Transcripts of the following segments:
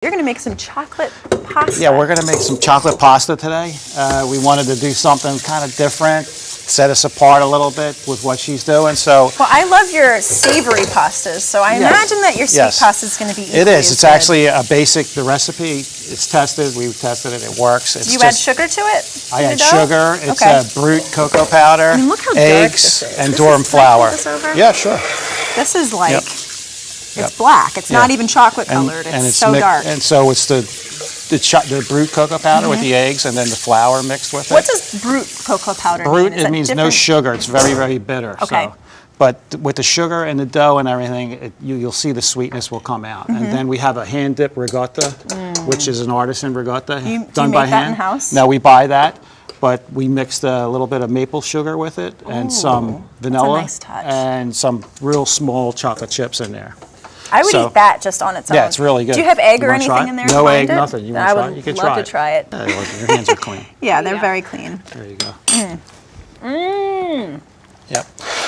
You're going to make some chocolate pasta. Yeah, we're going to make some chocolate pasta today. We wanted to do something kind of different, set us apart a little bit with what she's doing. So, well, I love your savory pastas, so I imagine that your sweet pasta is going to be equally It is. It's good. actually a basic. The recipe is tested. We've tested it. It works. It's Do you add sugar to it? I add sugar. It's okay. Brute cocoa powder, I mean, look how eggs, dark this is. and This Durum is, Flour. can I flip this over? Yeah, sure. This is like. Yep. It's black. It's not even chocolate colored. It's so dark. And so it's the Brute cocoa powder with the eggs and then the flour mixed with it. What does Brute cocoa powder mean? Brute, it means no sugar. It's very, very bitter. Okay. So. But with the sugar and the dough and everything, you'll see the sweetness will come out. And then we have a hand-dipped ricotta, which is an artisan ricotta done by hand. That in-house? No, we buy that. But we mixed a little bit of maple sugar with it and some vanilla that's a nice touch. and some real small chocolate chips in there. I would eat that just on its own. Yeah, it's really good. Do you have egg or anything in there? No egg, nothing. You want to try it? You can try it. I would love to try it. Yeah, look, your hands are clean. Yeah, they're very clean. There you go. Yep.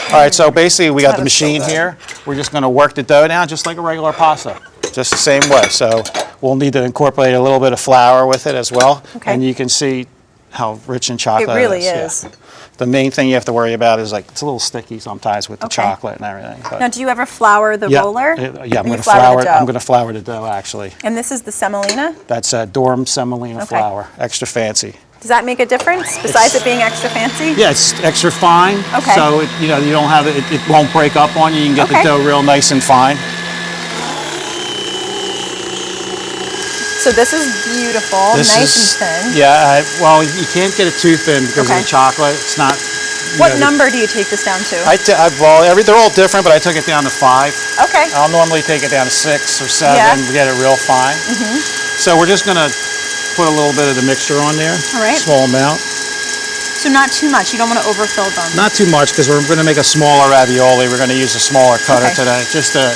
All right, so basically we got the machine here. We're just going to work the dough down just like a regular pasta, just the same way. So we'll need to incorporate a little bit of flour with it as well. Okay. And you can see how rich in chocolate it is. It really is. Yeah. The main thing you have to worry about is like it's a little sticky sometimes with the chocolate and everything. But now, do you ever flour the roller? Yeah, I'm going to flour. I'm going to flour the dough actually. And this is the semolina? That's Durum semolina flour, extra fancy. Does that make a difference besides it being extra fancy? Yeah, it's extra fine. Okay. So you don't have it. It won't break up on you. You can get the dough real nice and fine. So this is beautiful, nice and thin. Yeah, well, you can't get it too thin because of the chocolate. It's not. What number do you take this down to? They're all different, but I took it down to 5. Okay. I'll normally take it down to 6 or 7 to get it real fine. So we're just gonna put a little bit of the mixture on there. All right. Small amount. So not too much. You don't want to overfill them. Not too much because we're going to make a smaller ravioli. We're going to use a smaller cutter today, just to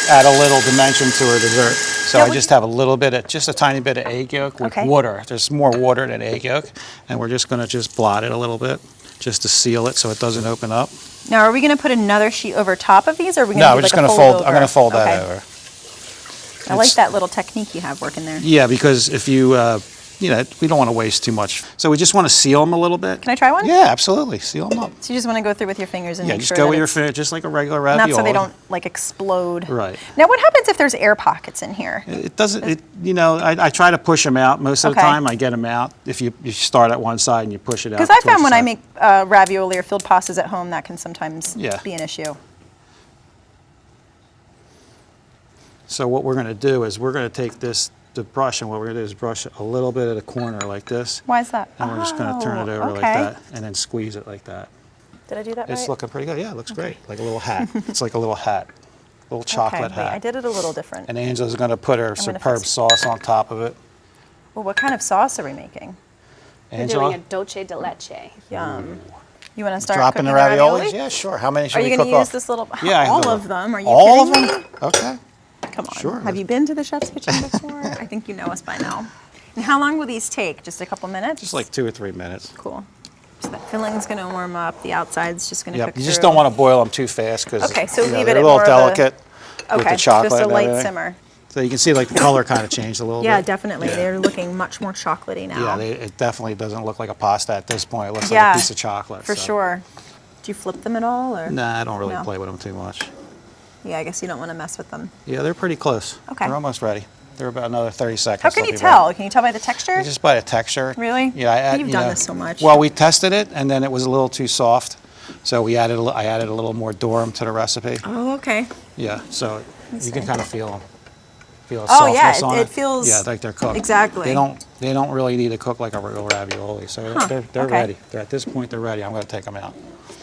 add a little dimension to our dessert. So I just have a little bit of, just a tiny bit of egg yolk with water. There's more water than egg yolk. And we're just going to blot it a little bit just to seal it so it doesn't open up. Now, are we going to put another sheet over top of these? Or are we going to No, we're just going to fold. I'm going to fold that over. I like that little technique you have working there. Yeah, because if you, we don't want to waste too much. So we just want to seal them a little bit. Can I try one? Yeah, absolutely. Seal them up. So you just want to go through with your fingers and make just sure go with your fingers, just like a regular ravioli. Not so they don't explode. Right. Now, what happens if there's air pockets in here? It doesn't. I try to push them out most of the time. I get them out. If you start at one side and you push it out. Because I found when I make ravioli or filled pastas at home, that can sometimes be an issue. So what we're going to do is we're going to take the brush, and what we're going to do is brush a little bit of the corner like this. Why is that? And we're just going to turn it over like that, and then squeeze it like that. Did I do that right? It's looking pretty good. Yeah, it looks great. Like a little hat. It's like a little hat. Little chocolate hat. I did it a little different. And Angela's going to put her superb sauce on top of it. Well, what kind of sauce are we making? Angela? We're doing a dolce de leche. Yum. You want to start dropping cooking the raviolis? Yeah, sure. How many should we cook off? Are you going to use this little? Yeah, all of them. Are you all kidding of them? me? Okay. Come on. Sure. Have you been to the chef's kitchen before? I think you know us by now. And how long will these take? Just a couple minutes? Just like 2 or 3 minutes. Cool. So that filling's going to warm up. The outside's just going to cook You just don't want to boil them too fast because so leave it they're at a little more delicate of with the chocolate. Just a and light everything. simmer. So you can see like the color kind of changed a little bit. Yeah, definitely. They're looking much more chocolatey now. Yeah, it definitely doesn't look like a pasta at this point. It looks like a piece of chocolate. For sure. Do you flip them at all? Or? Nah, I don't really play with them too much. Yeah, I guess you don't want to mess with them. Yeah, they're pretty close. Okay. They're almost ready. They're about another 30 seconds. How can you tell? Can you tell by the texture? Just by the texture. Really? Yeah, You've done this so much. Well, we tested it, and then it was a little too soft, so I added a little more Durum to the recipe. Oh, okay. Yeah, so you can kind of feel them. Feel the oh softness yeah, on it feels. Yeah, like they're cooked. Exactly. They don't really need to cook like a real ravioli, so they're ready. At this point, they're ready. I'm going to take them out.